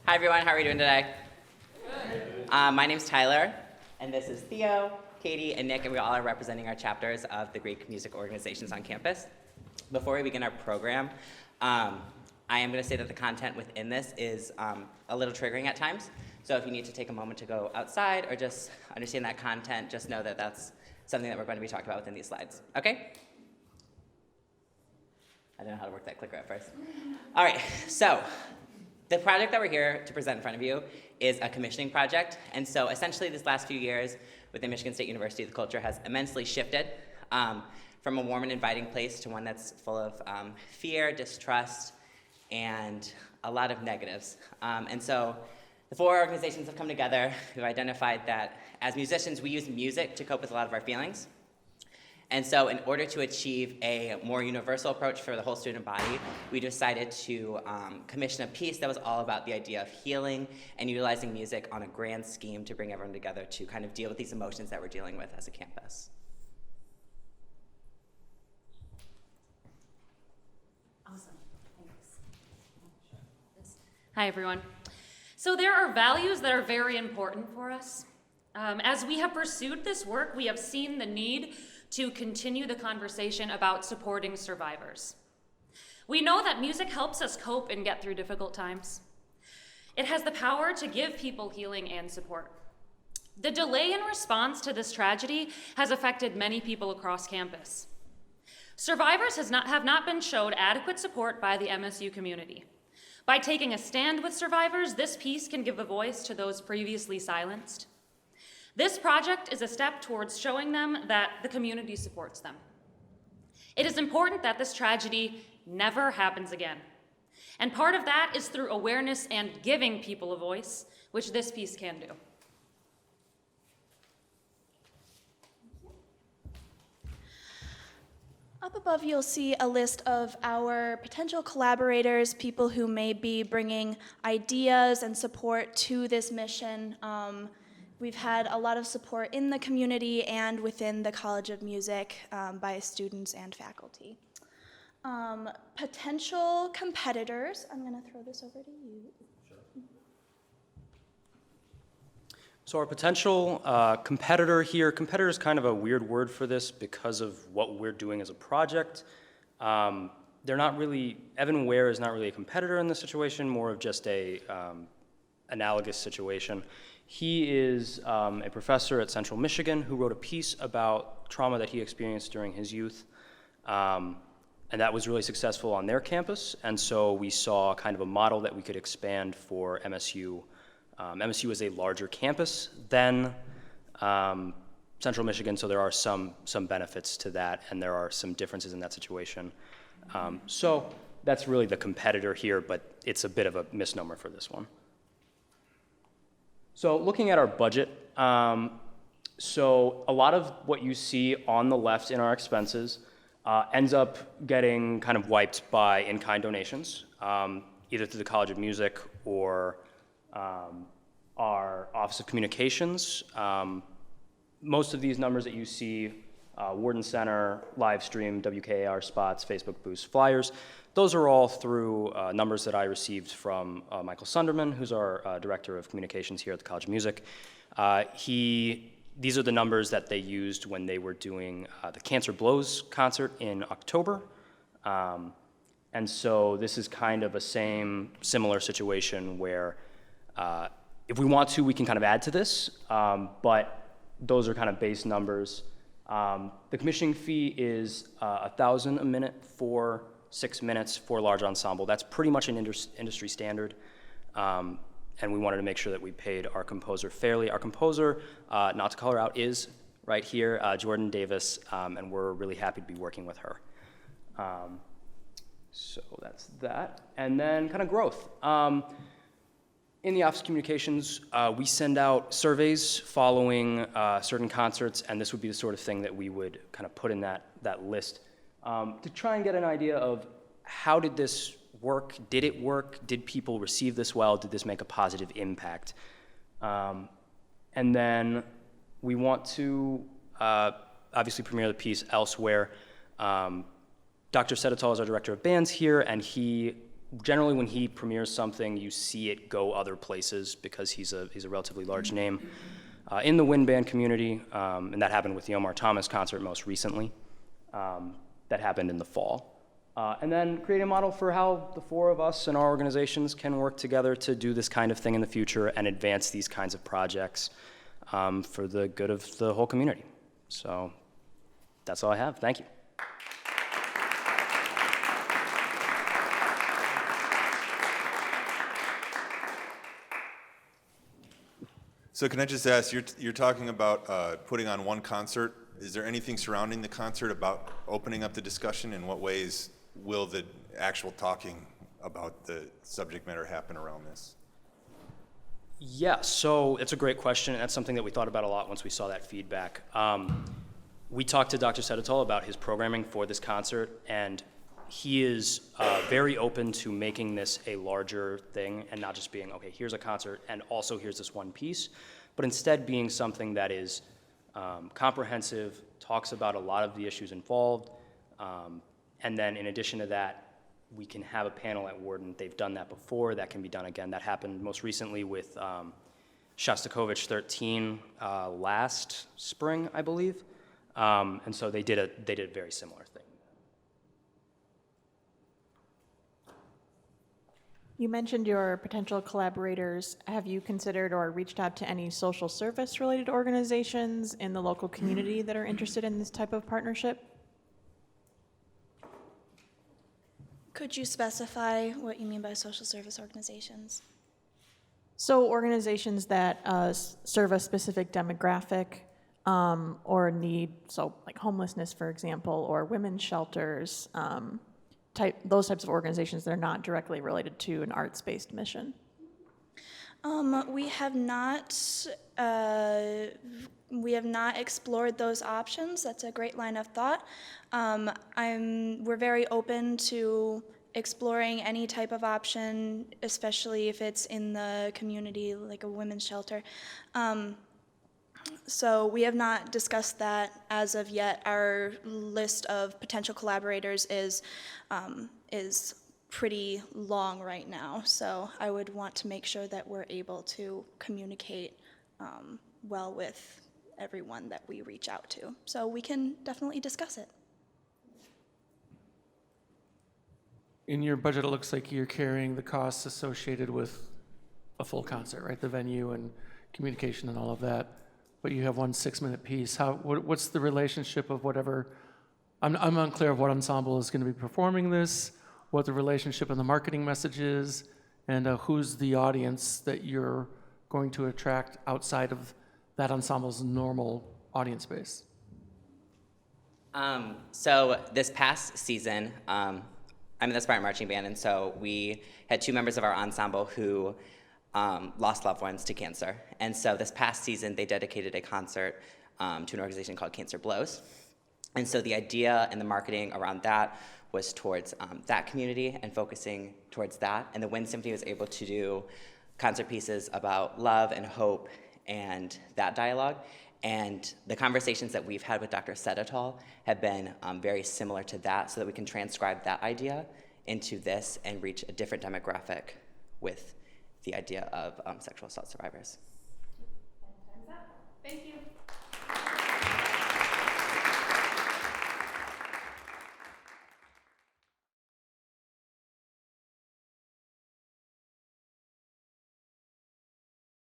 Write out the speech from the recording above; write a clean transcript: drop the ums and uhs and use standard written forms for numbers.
Hi everyone, how are you doing today? Good. My name's Tyler, and this is Theo, Katie, and Nick, and we all are representing our chapters of the Greek music organizations on campus. Before we begin our program, I am going to say that the content within this is a little triggering at times, so if you need to take a moment to go outside or just understand that content, just know that that's something that we're going to be talking about within these slides, okay? I don't know how to work that clicker at first. All right, so the project that we're here to present in front of you is a commissioning project. And so essentially these last few years within Michigan State University, the culture has immensely shifted from a warm and inviting place to one that's full of fear, distrust, and a lot of negatives. And so the four organizations have come together. We've identified that as musicians, we use music to cope with a lot of our feelings. And so in order to achieve a more universal approach for the whole student body, we decided to commission a piece that was all about the idea of healing and utilizing music on a grand scheme to bring everyone together to kind of deal with these emotions that we're dealing with as a campus. Awesome, thanks. Hi, everyone. So there are values that are very important for us. As we have pursued this work, we have seen the need to continue the conversation about supporting survivors. We know that music helps us cope and get through difficult times. It has the power to give people healing and support. The delay in response to this tragedy has affected many people across campus. Survivors have not been showed adequate support by the MSU community. By taking a stand with survivors, this piece can give a voice to those previously silenced. This project is a step towards showing them that the community supports them. It is important that this tragedy never happens again. And part of that is through awareness and giving people a voice, which this piece can do. Up above, you'll see a list of our potential collaborators, people who may be bringing ideas and support to this mission. We've had a lot of support in the community and within the College of Music by students and faculty. Potential competitors, I'm going to throw this over to you. Sure. So our potential competitor here, competitor is kind of a weird word for this because of what we're doing as a project. They're not really, Evan Ware is not really a competitor in this situation, more of just a analogous situation. He is a professor at Central Michigan who wrote a piece about trauma that he experienced during his youth. And that was really successful on their campus. And so we saw kind of a model that we could expand for MSU. MSU is a larger campus than Central Michigan, so there are some benefits to that, and there are some differences in that situation. So that's really the competitor here, but it's a bit of a misnomer for this one. So looking at our budget, so a lot of what you see on the left in our expenses ends up getting kind of wiped by in-kind donations, either through the College of Music or our Office of Communications. Most of these numbers that you see, Warden Center, live stream, WKAR spots, Facebook boosts, flyers, those are all through numbers that I received from Michael Sunderman, who's our Director of Communications here at the College of Music. These are the numbers that they used when they were doing the Cancer Blows concert in October. And so this is kind of a similar situation where if we want to, we can kind of add to this, but those are kind of base numbers. The commissioning fee is $1,000 a minute for 6 minutes for large ensemble. That's pretty much an industry standard. And we wanted to make sure that we paid our composer fairly. Our composer, not to call her out, is right here, Jordan Davis, and we're really happy to be working with her. So that's that. And then kind of growth. In the Office of Communications, we send out surveys following certain concerts, and this would be the sort of thing that we would kind of put in that list to try and get an idea of how did this work? Did it work? Did people receive this well? Did this make a positive impact? And then we want to obviously premiere the piece elsewhere. Dr. Sedatal is our director of bands here, and he generally when he premieres something, you see it go other places because he's a relatively large name in the wind band community, and that happened with the Omar Thomas concert most recently. That happened in the fall. And then create a model for how the four of us and our organizations can work together to do this kind of thing in the future and advance these kinds of projects for the good of the whole community. So that's all I have. Thank you. So can I just ask, you're talking about putting on one concert. Is there anything surrounding the concert about opening up the discussion? In what ways will the actual talking about the subject matter happen around this? Yeah, so it's a great question, and that's something that we thought about a lot once we saw that feedback. We talked to Dr. Sedetol about his programming for this concert, and he is very open to making this a larger thing and not just being, okay, here's a concert and also here's this one piece, but instead being something that is comprehensive, talks about a lot of the issues involved, and then in addition to that, we can have a panel at Wharton. They've done that before. That can be done again. That happened most recently with Shostakovich 13 last spring, I believe. And so they did a very similar thing. You mentioned your potential collaborators. Have you considered or reached out to any social service related organizations in the local community that are interested in this type of partnership? Could you specify what you mean by social service organizations? So organizations that serve a specific demographic or need, so like homelessness, for example, or women's shelters, those types of organizations that are not directly related to an arts-based mission. We have not explored those options. That's a great line of thought. We're very open to exploring any type of option, especially if it's in the community, like a women's shelter. So we have not discussed that as of yet. Our list of potential collaborators is pretty long right now, so I would want to make sure that we're able to communicate well with everyone that we reach out to. So we can definitely discuss it. In your budget, it looks like you're carrying the costs associated with a full concert, right? The venue and communication and all of that. But you have one 6-minute piece. What's the relationship of whatever? I'm unclear of what ensemble is going to be performing this, what the relationship and the marketing message is, and who's the audience that you're going to attract outside of that ensemble's normal audience base. So this past season, I'm in the Spartan Marching Band, and so we had 2 members of our ensemble who lost loved ones to cancer. And so this past season, they dedicated a concert to an organization called Cancer Blows. And so the idea and the marketing around that was towards that community and focusing towards that. And the Wind Symphony was able to do concert pieces about love and hope and that dialogue. And the conversations that we've had with Dr. Sedetol have been very similar to that, so that we can transcribe that idea into this and reach a different demographic with the idea of sexual assault survivors. Time's up. Thank you.